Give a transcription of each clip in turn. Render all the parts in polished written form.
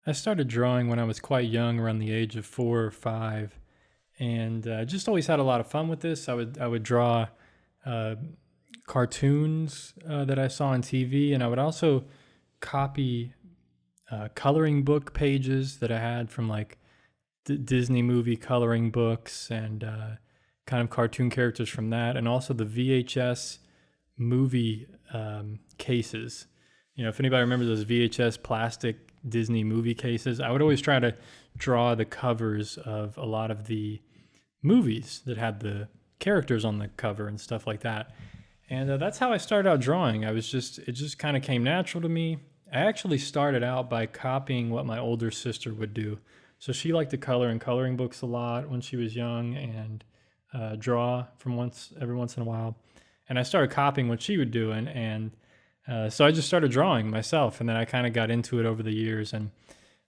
I started drawing when I was quite young, around the age of 4 or 5, and just always had a lot of fun with this. I would draw uh, cartoons that I saw on TV, and I would also copy coloring book pages that I had from like Disney movie coloring books and kind of cartoon characters from that, and also the VHS movie cases. If anybody remembers those VHS plastic Disney movie cases, I would always try to draw the covers of a lot of the movies that had the characters on the cover and stuff like that. And that's how I started out drawing. It just kind of came natural to me. I actually started out by copying what my older sister would do. So she liked to color in coloring books a lot when she was young and draw from every once in a while. And I started copying what she would do, and so I just started drawing myself, and then I kind of got into it over the years. And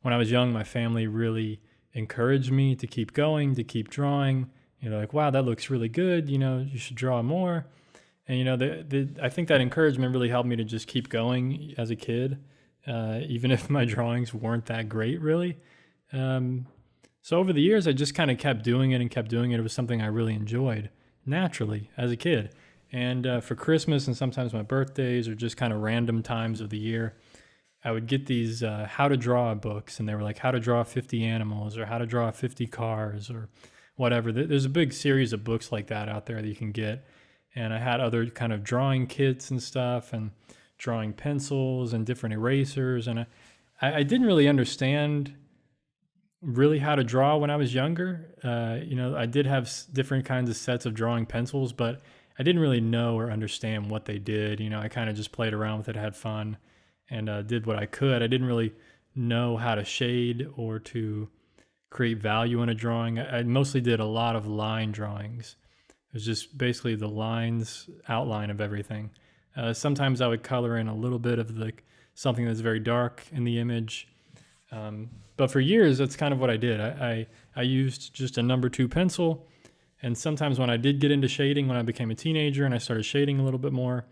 when I was young, my family really encouraged me to keep going, to keep drawing. Like, wow, that looks really good. You should draw more. And I think that encouragement really helped me to just keep going as a kid, even if my drawings weren't that great, really. Um, so over the years, I just kind of kept doing it and kept doing it. It was something I really enjoyed naturally as a kid. And for Christmas and sometimes my birthdays or just kind of random times of the year, I would get these how to draw books, and they were like how to draw 50 animals or how to draw 50 cars or whatever. There's a big series of books like that out there that you can get. And I had other kind of drawing kits and stuff, and drawing pencils and different erasers. And I didn't really understand really how to draw when I was younger. I did have different kinds of sets of drawing pencils, but I didn't really know or understand what they did. I kind of just played around with it, had fun, and did what I could. I didn't really know how to shade or to create value in a drawing. I mostly did a lot of line drawings. It was just basically the lines outline of everything. Sometimes I would color in a little bit of something that's very dark in the image. But for years, that's kind of what I did. I used just a number 2 pencil. And sometimes when I did get into shading, when I became a teenager and I started shading a little bit more,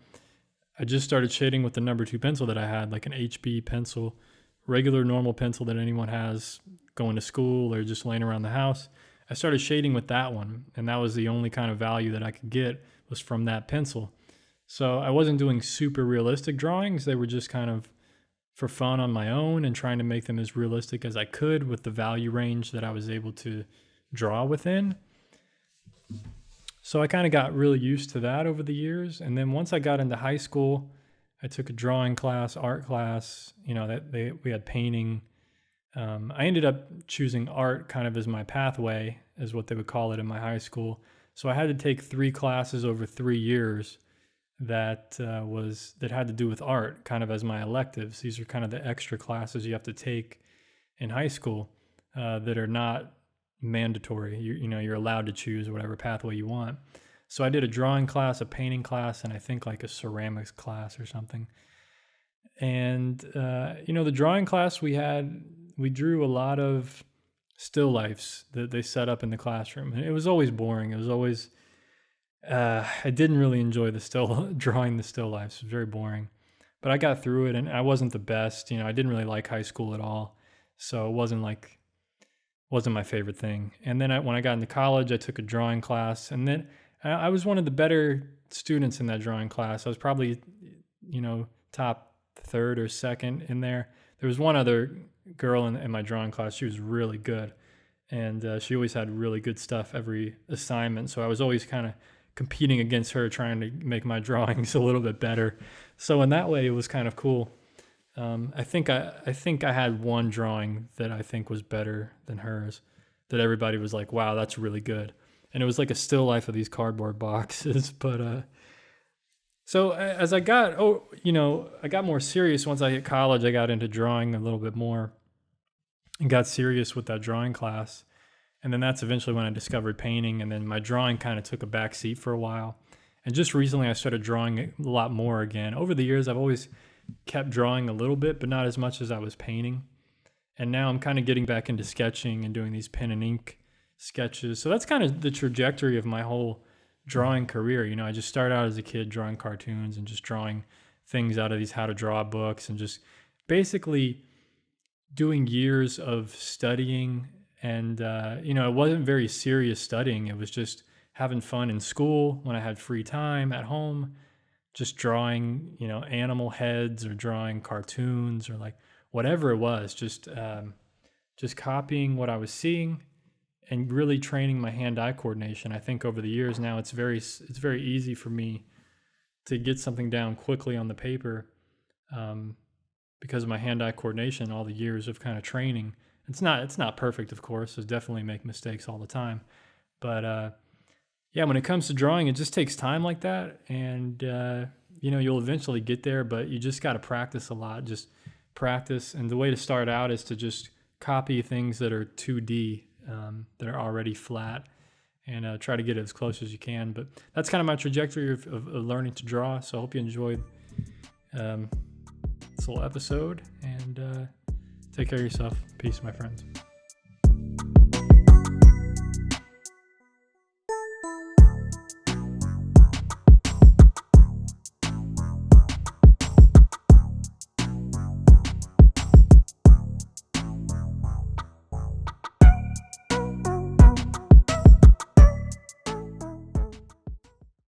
I just started shading with the number 2 pencil that I had, like an HB pencil, regular normal pencil that anyone has going to school or just laying around the house. I started shading with that one, and that was the only kind of value that I could get was from that pencil. So I wasn't doing super realistic drawings. They were just kind of for fun on my own and trying to make them as realistic as I could with the value range that I was able to draw within. So I kind of got really used to that over the years. And then once I got into high school, I took a drawing class, art class, we had painting. I ended up choosing art kind of as my pathway, is what they would call it in my high school. So I had to take 3 classes over 3 years that had to do with art, kind of as my electives. These are kind of the extra classes you have to take in high school that are not mandatory. You're allowed to choose whatever pathway you want. So I did a drawing class, a painting class, and I think like a ceramics class or something. And the drawing class we drew a lot of still lifes that they set up in the classroom. And it was always boring. It was always I didn't really enjoy drawing the still lifes. It was very boring. But I got through it, and I wasn't the best. I didn't really like high school at all. So it wasn't my favorite thing. And then when I got into college, I took a drawing class, and then I was one of the better students in that drawing class. I was probably, top 3rd or 2nd in there. There was one other girl in my drawing class. She was really good, and she always had really good stuff every assignment. So I was always kind of competing against her, trying to make my drawings a little bit better. So in that way, it was kind of cool. I think I had one drawing that I think was better than hers, that everybody was like, "Wow, that's really good," and it was like a still life of these cardboard boxes. But so as I got I got more serious once I hit college. I got into drawing a little bit more and got serious with that drawing class, and then that's eventually when I discovered painting. And then my drawing kind of took a back seat for a while. And just recently, I started drawing a lot more again. Over the years, I've always kept drawing a little bit, but not as much as I was painting. And now I'm kind of getting back into sketching and doing these pen and ink sketches. So that's kind of the trajectory of my whole drawing career. I just started out as a kid drawing cartoons and just drawing things out of these how to draw books, and just basically doing years of studying, and it wasn't very serious studying. It was just having fun in school when I had free time at home, just drawing, animal heads or drawing cartoons or like whatever it was, just copying what I was seeing and really training my hand-eye coordination. I think over the years now it's very easy for me to get something down quickly on the paper, because of my hand-eye coordination, all the years of kind of training. It's not perfect, of course. I definitely make mistakes all the time, but yeah, when it comes to drawing, it just takes time like that, and you'll eventually get there. But you just got to practice a lot. Just practice, and the way to start out is to just copy things that are 2D, that are already flat, and try to get it as close as you can. But that's kind of my trajectory of learning to draw. So I hope you enjoyed this little episode, and take care of yourself. Peace, my friends.